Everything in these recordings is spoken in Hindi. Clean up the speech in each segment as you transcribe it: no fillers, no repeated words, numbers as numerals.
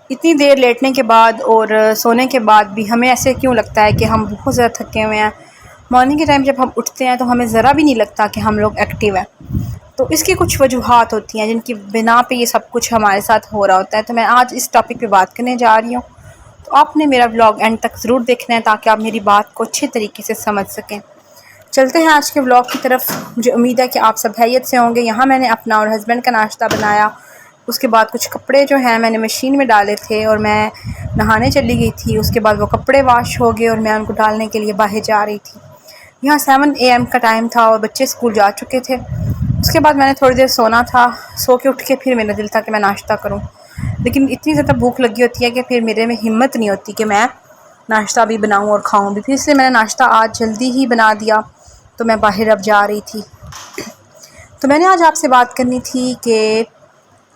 इतनी देर लेटने के बाद और सोने के बाद भी हमें ऐसे क्यों लगता है कि हम बहुत ज़्यादा थके हुए हैं। मॉर्निंग के टाइम जब हम उठते हैं तो हमें ज़रा भी नहीं लगता कि हम लोग एक्टिव हैं। तो इसकी कुछ वजूहात होती हैं जिनकी बिना पे ये सब कुछ हमारे साथ हो रहा होता है। तो मैं आज इस टॉपिक पे बात करने जा रही हूँ। तो आपने मेरा व्लॉग एंड तक ज़रूर देखना है ताकि आप मेरी बात को अच्छे तरीके से समझ सकें। चलते हैं आज के व्लॉग की तरफ। मुझे उम्मीद है कि आप सब खैरियत से होंगे। यहाँ मैंने अपना और हस्बैंड का नाश्ता बनाया। उसके बाद कुछ कपड़े जो हैं मैंने मशीन में डाले थे और मैं नहाने चली गई थी। उसके बाद वो कपड़े वॉश हो गए और मैं उनको डालने के लिए बाहर जा रही थी। यहाँ 7 AM का टाइम था और बच्चे स्कूल जा चुके थे। उसके बाद मैंने थोड़ी देर सोना था। सो के उठ के फिर मेरा दिल था कि मैं नाश्ता करूँ, लेकिन इतनी ज़्यादा भूख लगी होती है कि फिर मेरे में हिम्मत नहीं होती कि मैं नाश्ता भी बनाऊँ और खाऊँ भी। फिर इसलिए मैंने नाश्ता आज जल्दी ही बना दिया। तो मैं बाहर अब जा रही थी। तो मैंने आज आपसे बात करनी थी कि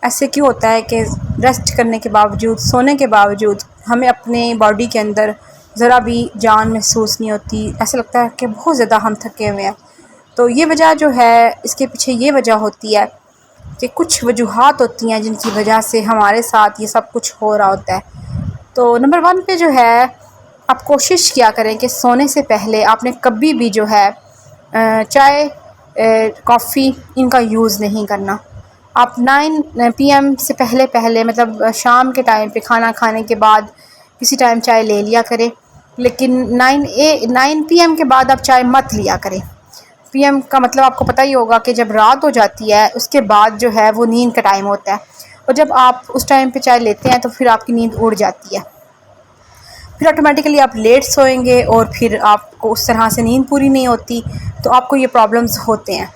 ऐसे क्यों होता है कि रेस्ट करने के बावजूद, सोने के बावजूद हमें अपने बॉडी के अंदर ज़रा भी जान महसूस नहीं होती। ऐसा लगता है कि बहुत ज़्यादा हम थके हुए हैं। तो ये वजह जो है, इसके पीछे ये वजह होती है कि कुछ वजूहात होती हैं जिनकी वजह से हमारे साथ ये सब कुछ हो रहा होता है। तो नंबर 1 पे जो है, आप कोशिश किया करें कि सोने से पहले आपने कभी भी जो है चाय, कॉफ़ी इनका यूज़ नहीं करना। आप 9 PM से पहले पहले, मतलब शाम के टाइम पे खाना खाने के बाद किसी टाइम चाय ले लिया करें, लेकिन 9 PM के बाद आप चाय मत लिया करें। PM का मतलब आपको पता ही होगा कि जब रात हो जाती है उसके बाद जो है वो नींद का टाइम होता है, और जब आप उस टाइम पे चाय लेते हैं तो फिर आपकी नींद उड़ जाती है। फिर ऑटोमेटिकली आप लेट सोएंगे और फिर आपको उस तरह से नींद पूरी नहीं होती, तो आपको ये प्रॉब्लम्स होते हैं।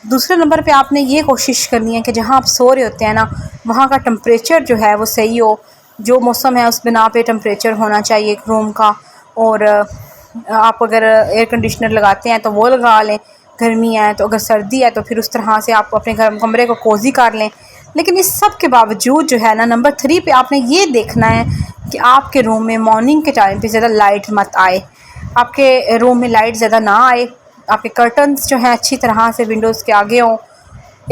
दूसरे नंबर पे आपने ये कोशिश करनी है कि जहाँ आप सो रहे होते हैं ना, वहाँ का टेम्परेचर जो है वो सही हो। जो मौसम है उस बिना पे टेम्परेचर होना चाहिए रूम का। और आप अगर एयर कंडीशनर लगाते हैं तो वो लगा लें, गर्मी है तो, अगर सर्दी है तो फिर उस तरह से आप अपने घर कमरे को कोज़ी कर लें। लेकिन इस सब के बावजूद जो है ना, नंबर 3 पे आपने ये देखना है कि आपके रूम में मॉर्निंग के टाइम पे ज़्यादा लाइट मत आए। आपके रूम में लाइट ज़्यादा ना आए। आपके कर्टन्स जो हैं अच्छी तरह से विंडोज़ के आगे हों।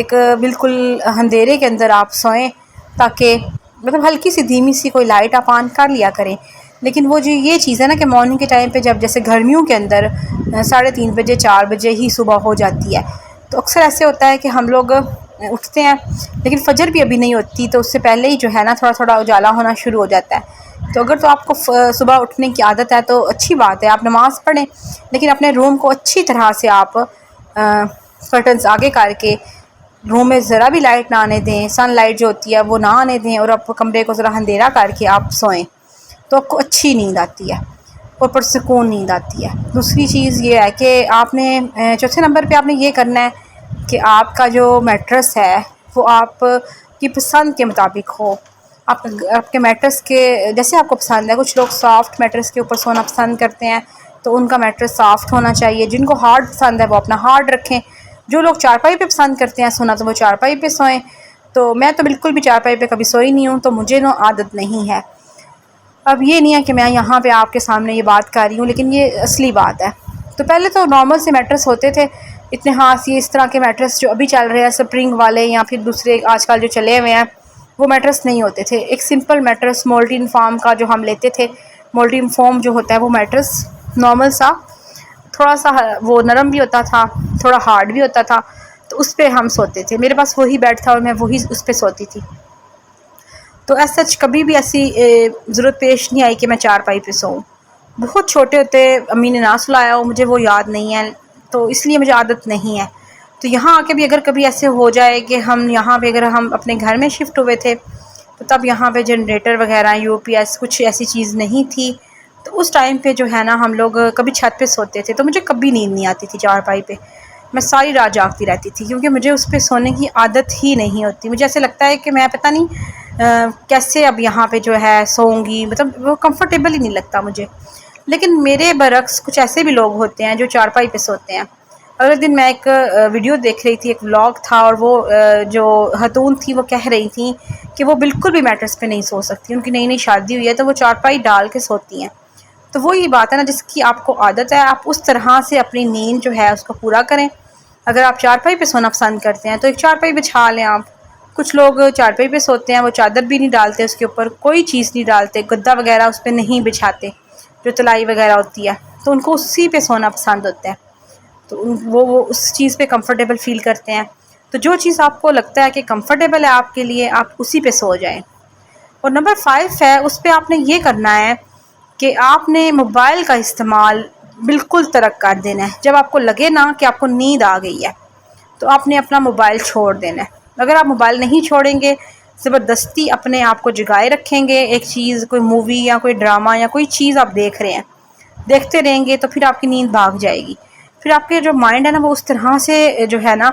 एक बिल्कुल अंधेरे के अंदर आप सोएं, ताकि मतलब हल्की सी धीमी सी कोई लाइट आप ऑन कर लिया करें। लेकिन वो जो ये चीज़ है ना कि मॉर्निंग के टाइम पे, जब जैसे गर्मियों के अंदर 3:30 बजे 4 बजे ही सुबह हो जाती है, तो अक्सर ऐसे होता है कि हम लोग उठते हैं लेकिन फजर भी अभी नहीं होती, तो उससे पहले ही जो है ना थोड़ा थोड़ा उजाला होना शुरू हो जाता है। तो अगर तो आपको सुबह उठने की आदत है तो अच्छी बात है, आप नमाज़ पढ़ें, लेकिन अपने रूम को अच्छी तरह से आप कर्टन्स आगे करके रूम में ज़रा भी लाइट ना आने दें, सनलाइट जो होती है वो ना आने दें, और आप कमरे को ज़रा अंधेरा करके आप सोएं, तो आपको अच्छी नींद आती है और पुरसुकून नींद आती है। दूसरी चीज़ ये है कि आपने चौथे नंबर पे आपने ये करना है कि आपका जो मैट्रेस है वो आपकी पसंद के मुताबिक हो। आप आपके मैट्रेस के जैसे आपको पसंद है। कुछ लोग सॉफ्ट मैट्रेस के ऊपर सोना पसंद करते हैं, तो उनका मैट्रेस सॉफ्ट होना चाहिए। जिनको हार्ड पसंद है वो अपना हार्ड रखें। जो लोग चारपाई पे पसंद करते हैं सोना, तो वो चारपाई पे सोएं। तो मैं तो बिल्कुल भी चारपाई पे कभी सोई नहीं हूँ, तो मुझे ना आदत नहीं है। अब ये नहीं है कि मैं यहाँ पे आपके सामने ये बात कर रही हूँ, लेकिन ये असली बात है। तो पहले तो नॉर्मल से मैट्रेस होते थे इतने, हाँ ये इस तरह के मैट्रेस जो अभी चल रहे हैं स्प्रिंग वाले या फिर दूसरे आजकल जो चले हुए हैं, वो मैट्रेस नहीं होते थे। एक सिंपल मैट्रेस मोल्टीन फार्म का जो हम लेते थे, मोल्टीन फोम जो होता है वो मैट्रेस नॉर्मल सा, थोड़ा सा वो नरम भी होता था, थोड़ा हार्ड भी होता था, तो उस पर हम सोते थे। मेरे पास वही बेड था और मैं वही उस पर सोती थी। तो ऐसा सच कभी भी ऐसी ज़रूरत पेश नहीं आई कि मैं चारपाई पे सोऊं। बहुत छोटे होते अम्मी ने ना सुलाया हो, मुझे वो याद नहीं है, तो इसलिए मुझे आदत नहीं है। तो यहाँ आके भी अगर कभी ऐसे हो जाए कि हम यहाँ पे, अगर हम अपने घर में शिफ्ट हुए थे, तो तब यहाँ पे जनरेटर वगैरह UPS कुछ ऐसी चीज़ नहीं थी। तो उस टाइम पे जो है ना हम लोग कभी छत पे सोते थे, तो मुझे कभी नींद नहीं आती थी चारपाई पे। मैं सारी रात जागती रहती थी, क्योंकि मुझे उस पर सोने की आदत ही नहीं होती। मुझे ऐसे लगता है कि मैं पता नहीं कैसे अब यहाँ पे जो है सोऊंगी, मतलब वो कंफर्टेबल ही नहीं लगता मुझे। लेकिन मेरे बरक्स कुछ ऐसे भी लोग होते हैं जो चारपाई पे सोते हैं। अगले दिन मैं एक वीडियो देख रही थी, एक व्लॉग था, और वो जो खतून थी वो कह रही थी कि वो बिल्कुल भी मैट्रेस पे नहीं सो सकती। उनकी नई नई शादी हुई है तो वो चारपाई डाल के सोती हैं। तो वो ही बात है ना, जिसकी आपको आदत है आप उस तरह से अपनी नींद जो है उसको पूरा करें। अगर आप चारपाई पे सोना पसंद करते हैं तो एक चारपाई बिछा लें आप, कुछ लोग चारपाई पे सोते हैं, वो चादर भी नहीं डालते, उसके ऊपर कोई चीज़ नहीं डालते, गद्दा वगैरह उस पर नहीं बिछाते, जो तलाई वगैरह होती है, तो उनको उसी पे सोना पसंद होता है। तो वो उस चीज़ पे कंफर्टेबल फ़ील करते हैं। तो जो चीज़ आपको लगता है कि कंफर्टेबल है आपके लिए, आप उसी पे सो जाएं। और नंबर 5 है, उस पे आपने ये करना है कि आपने मोबाइल का इस्तेमाल बिल्कुल तर्क कर देना है। जब आपको लगे ना कि आपको नींद आ गई है, तो आपने अपना मोबाइल छोड़ देना है। अगर आप मोबाइल नहीं छोड़ेंगे, ज़बरदस्ती अपने आप को जगाए रखेंगे, एक चीज़, कोई मूवी या कोई ड्रामा या कोई चीज़ आप देख रहे हैं, देखते रहेंगे, तो फिर आपकी नींद भाग जाएगी। फिर आपके जो माइंड है ना, वो उस तरह से जो है ना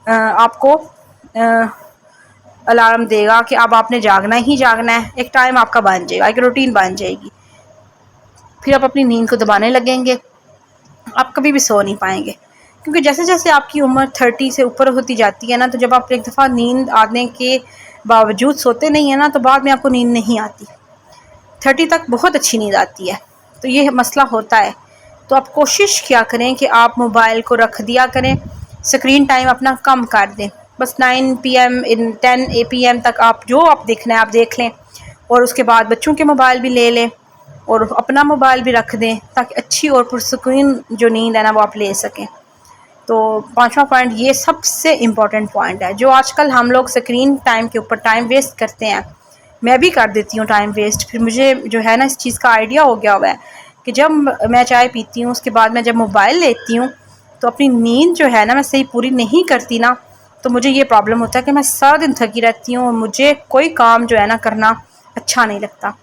आपको अलार्म देगा कि अब आपने जागना ही जागना है। एक टाइम आपका बन जाएगा, एक रूटीन बन जाएगी। फिर आप अपनी नींद को दबाने लगेंगे, आप कभी भी सो नहीं पाएंगे। क्योंकि जैसे जैसे आपकी उम्र 30 से ऊपर होती जाती है ना, तो जब आप एक दफ़ा नींद आने के बावजूद सोते नहीं है ना, तो बाद में आपको नींद नहीं आती। 30 तक बहुत अच्छी नींद आती है, तो ये मसला होता है। तो आप कोशिश क्या करें कि आप मोबाइल को रख दिया करें, स्क्रीन टाइम अपना कम कर दें। बस 9 PM 10 PM तक आप जो आप देखना है आप देख लें, और उसके बाद बच्चों के मोबाइल भी ले लें और अपना मोबाइल भी रख दें, ताकि अच्छी और पुरसुकून जो नींद है ना वो आप ले सकें। तो 5वां पॉइंट ये सबसे इम्पॉर्टेंट पॉइंट है, जो आजकल हम लोग स्क्रीन टाइम के ऊपर टाइम वेस्ट करते हैं। मैं भी कर देती हूँ टाइम वेस्ट। फिर मुझे जो है ना इस चीज़ का आइडिया हो गया हुआ है कि जब मैं चाय पीती हूँ, उसके बाद मैं जब मोबाइल लेती हूँ, तो अपनी नींद जो है ना मैं सही पूरी नहीं करती ना, तो मुझे ये प्रॉब्लम होता है कि मैं सारा दिन थकी रहती हूँ और मुझे कोई काम जो है ना करना अच्छा नहीं लगता,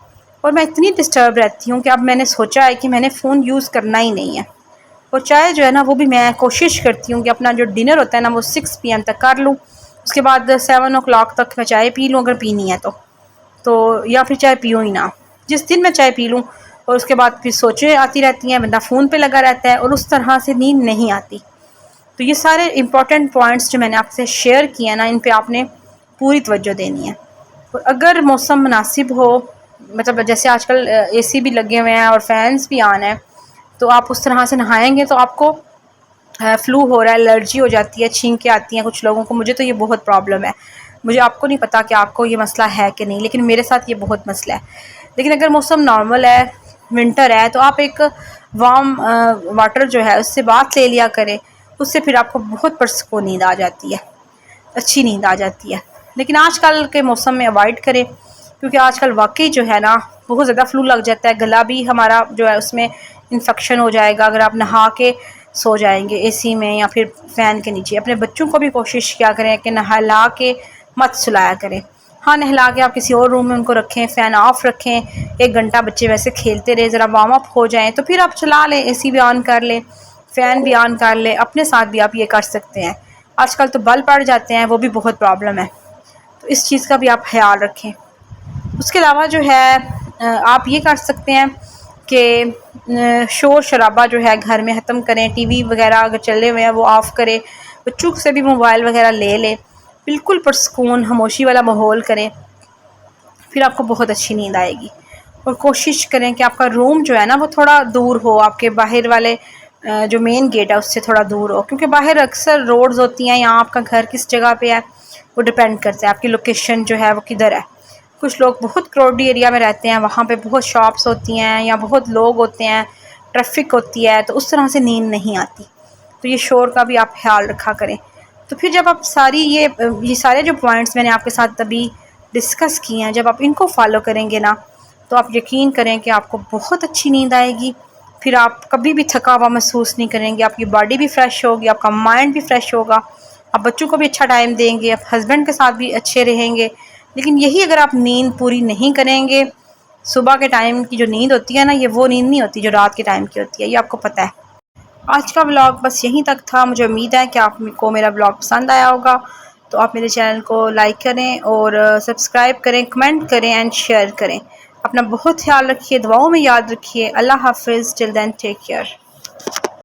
और मैं इतनी डिस्टर्ब रहती हूँ कि अब मैंने सोचा है कि मैंने फ़ोन यूज़ करना ही नहीं है। और चाय जो है ना वो भी मैं कोशिश करती हूँ कि अपना जो डिनर होता है ना वो 6 PM तक कर लूँ। उसके बाद 7 o'clock तक मैं चाय पी लूँ, अगर पीनी है तो या फिर चाय पीऊँ ही ना। जिस दिन मैं चाय पी लूँ और उसके बाद फिर सोचें आती रहती हैं, बंदा फ़ोन पे लगा रहता है और उस तरह से नींद नहीं आती। तो ये सारे इम्पोर्टेंट पॉइंट्स जो मैंने आपसे शेयर किए हैं ना, इन पे आपने पूरी तवज्जो देनी है। और अगर मौसम मुनासिब हो, मतलब जैसे आजकल AC भी लगे हुए हैं और फैंस भी ऑन है, तो आप उस तरह से नहाएंगे तो आपको फ्लू हो रहा है, एलर्जी हो जाती है, छींकें आती हैं कुछ लोगों को। मुझे तो ये बहुत प्रॉब्लम है। मुझे आपको नहीं पता कि आपको ये मसला है कि नहीं, लेकिन मेरे साथ ये बहुत मसला है। लेकिन अगर मौसम नॉर्मल है, विंटर है, तो आप एक वार्म वाटर जो है उससे बाथ ले लिया करें। उससे फिर आपको बहुत पुरसुकून नींद आ जाती है, अच्छी नींद आ जाती है। लेकिन आजकल के मौसम में अवॉइड करें, क्योंकि आजकल वाकई जो है ना बहुत ज़्यादा फ्लू लग जाता है। गला भी हमारा जो है उसमें इन्फेक्शन हो जाएगा अगर आप नहा के सो जाएंगे AC में या फिर फ़ैन के नीचे। अपने बच्चों को भी कोशिश क्या करें कि नहला के मत सुलाया करें। हाँ, नहला के आप किसी और रूम में उनको रखें, फ़ैन ऑफ़ रखें, 1 घंटा बच्चे वैसे खेलते रहे, ज़रा वार्म अप हो जाएँ, तो फिर आप चला लें, AC भी ऑन कर लें, फ़ैन भी ऑन कर लें। अपने साथ भी आप ये कर सकते हैं। आजकल तो बल्ब पड़ जाते हैं, वो भी बहुत प्रॉब्लम है, तो इस चीज़ का भी आप ख्याल रखें। उसके अलावा जो है आप ये कर सकते हैं कि शोर शराबा जो है घर में ख़त्म करें। TV वगैरह अगर चले हुए हैं वो ऑफ़ करें, बच्चों से भी मोबाइल वगैरह ले लें, बिल्कुल पुरसुकून खामोशी वाला माहौल करें, फिर आपको बहुत अच्छी नींद आएगी। और कोशिश करें कि आपका रूम जो है ना वो थोड़ा दूर हो, आपके बाहर वाले जो मेन गेट है उससे थोड़ा दूर हो, क्योंकि बाहर अक्सर रोड्स होती हैं। यहाँ आपका घर किस जगह पे है वो डिपेंड करता है, आपकी लोकेशन जो है वो किधर है। कुछ लोग बहुत क्राउडी एरिया में रहते हैं, वहाँ पे बहुत शॉप्स होती हैं या बहुत लोग होते हैं, ट्रैफिक होती है, तो उस तरह से नींद नहीं आती। तो ये शोर का भी आप ख्याल रखा करें। तो फिर जब आप सारी ये सारे जो पॉइंट्स मैंने आपके साथ अभी डिस्कस किए हैं, जब आप इनको फॉलो करेंगे ना, तो आप यकीन करें कि आपको बहुत अच्छी नींद आएगी। फिर आप कभी भी थका हुआ महसूस नहीं करेंगे, आपकी बॉडी भी फ्रेश होगी, आपका माइंड भी फ्रेश होगा, आप बच्चों को भी अच्छा टाइम देंगे, आप हस्बैंड के साथ भी अच्छे रहेंगे। लेकिन यही अगर आप नींद पूरी नहीं करेंगे, सुबह के टाइम की जो नींद होती है ना, ये वो नींद नहीं होती जो रात के टाइम की होती है, ये आपको पता है। आज का व्लॉग बस यहीं तक था। मुझे उम्मीद है कि आपको मेरा व्लॉग पसंद आया होगा। तो आप मेरे चैनल को लाइक करें और सब्सक्राइब करें, कमेंट करें एंड शेयर करें। अपना बहुत ख्याल रखिए, दुआओं में याद रखिए। अल्लाह हाफिज़। Till then take care.